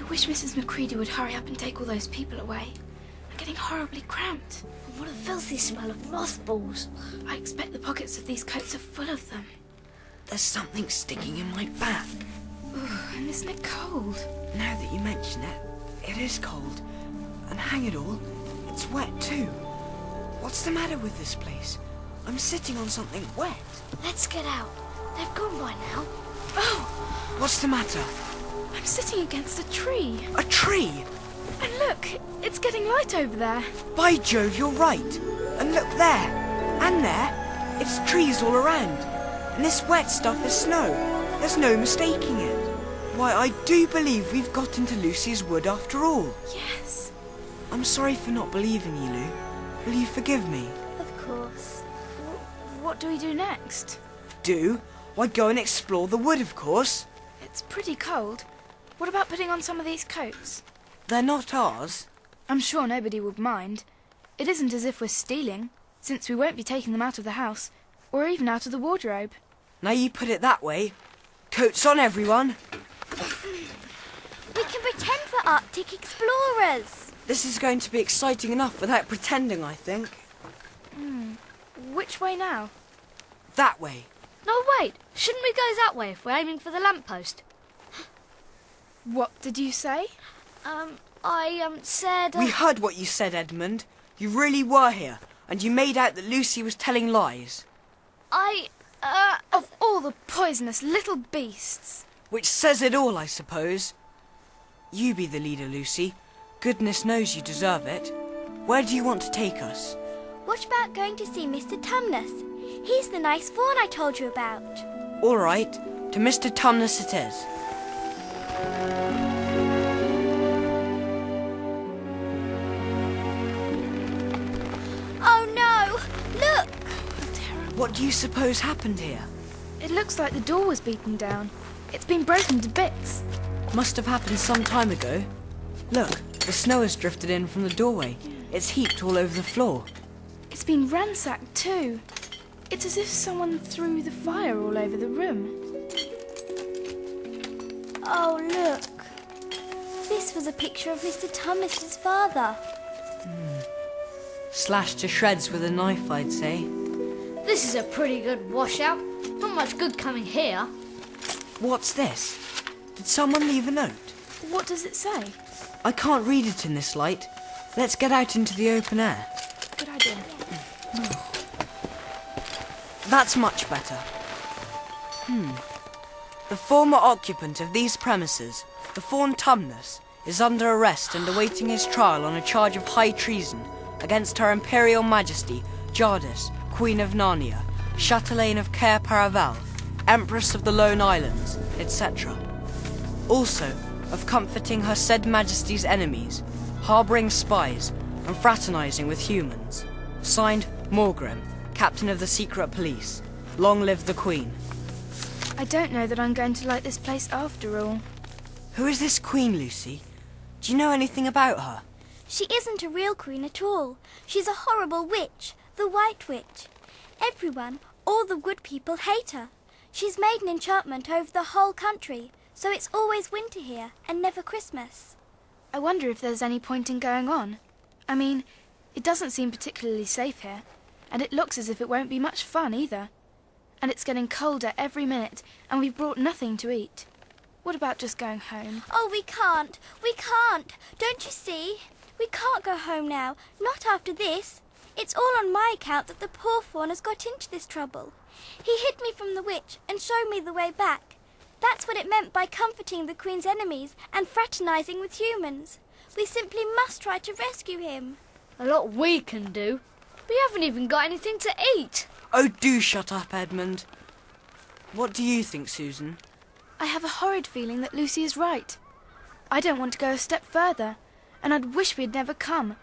wish Mrs. McCready would hurry up and take all those people away. I'm getting horribly cramped. And what a filthy smell of mothballs. I expect the pockets of these coats are full of them. There's something sticking in my back. Ooh, and isn't it cold? Now that you mention it, it is cold. And hang it all, it's wet too. What's the matter with this place? I'm sitting on something wet. Let's get out. They've gone by now. Oh! What's the matter? I'm sitting against a tree. A tree? And look, it's getting light over there. By Jove, you're right. And look there. And there. It's trees all around. And this wet stuff is snow. There's no mistaking it. Why, I do believe we've got into Lucy's wood after all. Yes. I'm sorry for not believing you, Lou. Will you forgive me? Of course. What do we do next? Do? Why, go and explore the wood, of course. It's pretty cold. What about putting on some of these coats? They're not ours. I'm sure nobody would mind. It isn't as if we're stealing, since we won't be taking them out of the house, or even out of the wardrobe. Now you put it that way. Coats on, everyone. We can pretend we're Arctic explorers. This is going to be exciting enough without pretending, I think. Which way now? That way. No, wait. Shouldn't we go that way if we're aiming for the lamppost? What did you say? I said... We heard what you said, Edmund. You really were here, and you made out that Lucy was telling lies. Of all the poisonous little beasts. Which says it all, I suppose. You be the leader, Lucy. Goodness knows you deserve it. Where do you want to take us? What about going to see Mr. Tumnus? He's the nice fawn I told you about. All right, to Mr. Tumnus it is. Oh no! Look! What do you suppose happened here? It looks like the door was beaten down. It's been broken to bits. Must have happened some time ago. Look, the snow has drifted in from the doorway. It's heaped all over the floor. It's been ransacked too. It's as if someone threw the fire all over the room. Oh, look. This was a picture of Mr. Tumnus's father. Slashed to shreds with a knife, I'd say. This is a pretty good washout. Not much good coming here. What's this? Did someone leave a note? What does it say? I can't read it in this light. Let's get out into the open air. Good idea. That's much better. The former occupant of these premises, the Fawn Tumnus, is under arrest and awaiting his trial on a charge of high treason against Her Imperial Majesty, Jardis, Queen of Narnia, Chatelaine of Cair Paravel, Empress of the Lone Islands, etc. Also, of comforting her said Majesty's enemies, harbouring spies, and fraternising with humans. Signed, Morgrim, Captain of the Secret Police. Long live the Queen. I don't know that I'm going to like this place after all. Who is this Queen, Lucy? Do you know anything about her? She isn't a real queen at all. She's a horrible witch, the White Witch. Everyone, all the wood people, hate her. She's made an enchantment over the whole country, so it's always winter here and never Christmas. I wonder if there's any point in going on. I mean, it doesn't seem particularly safe here, and it looks as if it won't be much fun either. And it's getting colder every minute, and we've brought nothing to eat. What about just going home? Oh, we can't. We can't. Don't you see? We can't go home now. Not after this. It's all on my account that the poor fawn has got into this trouble. He hid me from the witch and showed me the way back. That's what it meant by comforting the Queen's enemies and fraternising with humans. We simply must try to rescue him. A lot we can do. We haven't even got anything to eat. Oh, do shut up, Edmund. What do you think, Susan? I have a horrid feeling that Lucy is right. I don't want to go a step further, and I'd wish we had never come.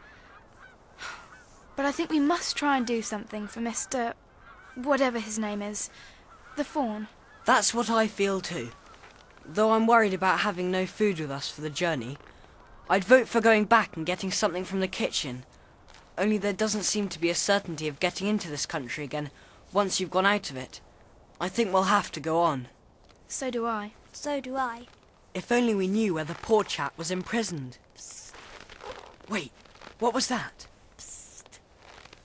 But I think we must try and do something for Mr. whatever his name is, the fawn. That's what I feel too. Though I'm worried about having no food with us for the journey. I'd vote for going back and getting something from the kitchen. Only there doesn't seem to be a certainty of getting into this country again once you've gone out of it. I think we'll have to go on. So do I. So do I. If only we knew where the poor chap was imprisoned. Psst. Wait, what was that? Psst.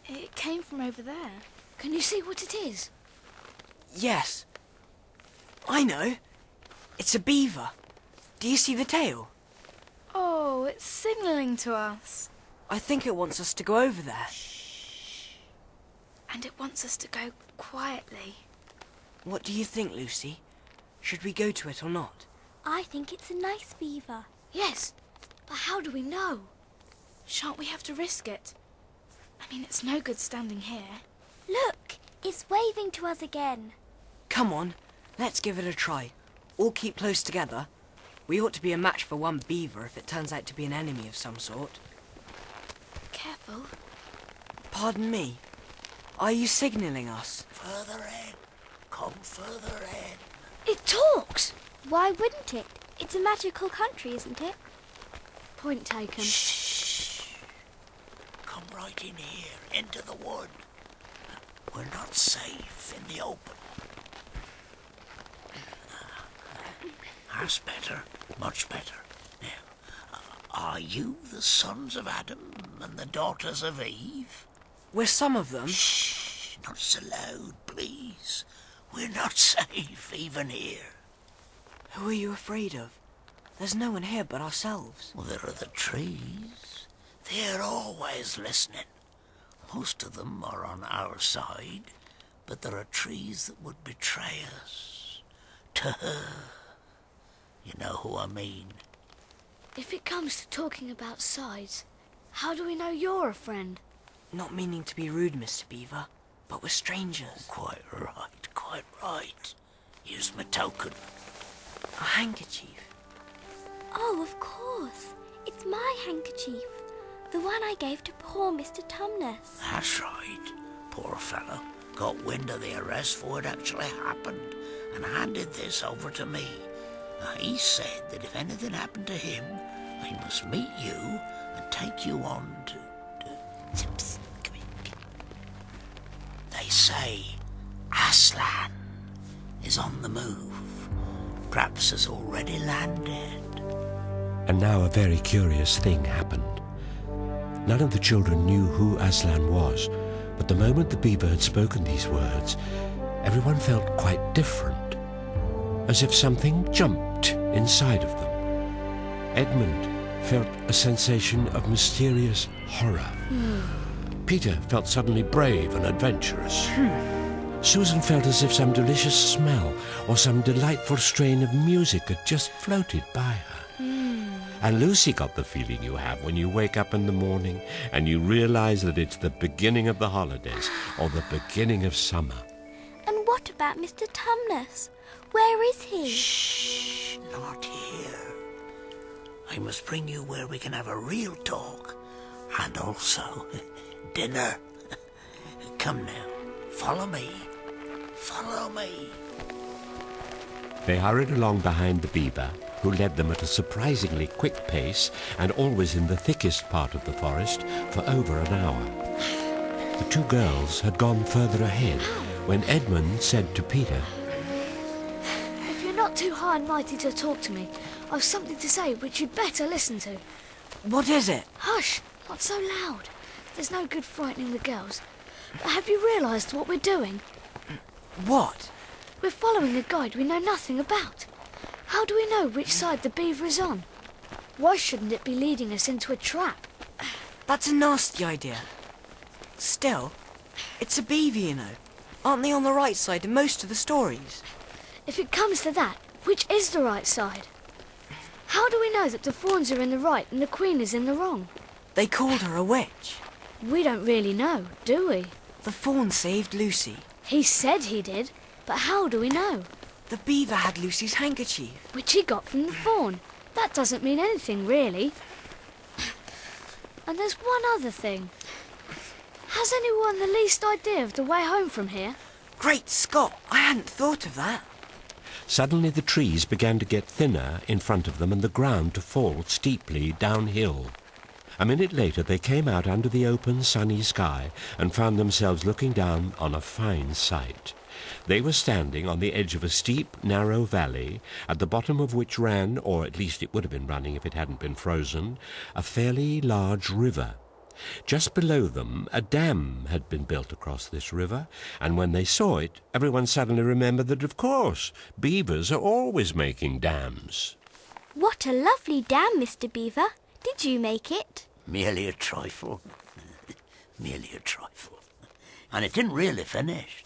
It came from over there. Can you see what it is? Yes. I know. It's a beaver. Do you see the tail? Oh, it's signalling to us. I think it wants us to go over there. And it wants us to go quietly. What do you think, Lucy? Should we go to it or not? I think it's a nice beaver. Yes, but how do we know? Shan't we have to risk it? I mean, it's no good standing here. Look, it's waving to us again. Come on, let's give it a try. All keep close together. We ought to be a match for one beaver if it turns out to be an enemy of some sort. Careful. Pardon me. Are you signalling us? Further in. Come further in. It talks! Why wouldn't it? It's a magical country, isn't it? Point taken. Shh. Come right in here, into the wood. We're not safe in the open. That's better. Much better. Now, are you the sons of Adam and the daughters of Eve? We're some of them. Shh. Not so loud, please. We're not safe, even here. Who are you afraid of? There's no one here but ourselves. Well, there are the trees. They're always listening. Most of them are on our side, but there are trees that would betray us. To her. You know who I mean. If it comes to talking about sides, how do we know you're a friend? Not meaning to be rude, Mr. Beaver, but we're strangers. Quite right, quite right. Here's my token. A handkerchief. Oh, of course. It's my handkerchief. The one I gave to poor Mr. Tumnus. That's right. Poor fellow got wind of the arrest before it actually happened and handed this over to me. Now, he said that if anything happened to him, I must meet you and take you on to... Psst, come here. They say Aslan is on the move. Perhaps has already landed. And now a very curious thing happened. None of the children knew who Aslan was, but the moment the beaver had spoken these words, everyone felt quite different, as if something jumped inside of them. Edmund felt a sensation of mysterious horror. Peter felt suddenly brave and adventurous. Susan felt as if some delicious smell or some delightful strain of music had just floated by her. And Lucy got the feeling you have when you wake up in the morning and you realize that it's the beginning of the holidays or the beginning of summer. And what about Mr. Tumnus? Where is he? Shh, not here. I must bring you where we can have a real talk and also dinner. Come now, follow me. Follow me. They hurried along behind the beaver, who led them at a surprisingly quick pace and always in the thickest part of the forest for over an hour. The two girls had gone further ahead when Edmund said to Peter, If you're not too high and mighty to talk to me, I've something to say which you'd better listen to. What is it? Hush! Not so loud. There's no good frightening the girls. But have you realised what we're doing? What? We're following a guide we know nothing about. How do we know which side the beaver is on? Why shouldn't it be leading us into a trap? That's a nasty idea. Still, it's a beaver, you know. Aren't they on the right side in most of the stories? If it comes to that, which is the right side? How do we know that the fawns are in the right and the queen is in the wrong? They called her a witch. We don't really know, do we? The fawn saved Lucy. He said he did, but how do we know? The beaver had Lucy's handkerchief. Which he got from the fawn. That doesn't mean anything, really. And there's one other thing. Has anyone the least idea of the way home from here? Great Scott, I hadn't thought of that. Suddenly the trees began to get thinner in front of them and the ground to fall steeply downhill. A minute later they came out under the open sunny sky and found themselves looking down on a fine sight. They were standing on the edge of a steep, narrow valley, at the bottom of which ran, or at least it would have been running if it hadn't been frozen, a fairly large river. Just below them, a dam had been built across this river, and when they saw it, everyone suddenly remembered that, of course, beavers are always making dams. What a lovely dam, Mr. Beaver. Did you make it? Merely a trifle. Merely a trifle. And it didn't really finish.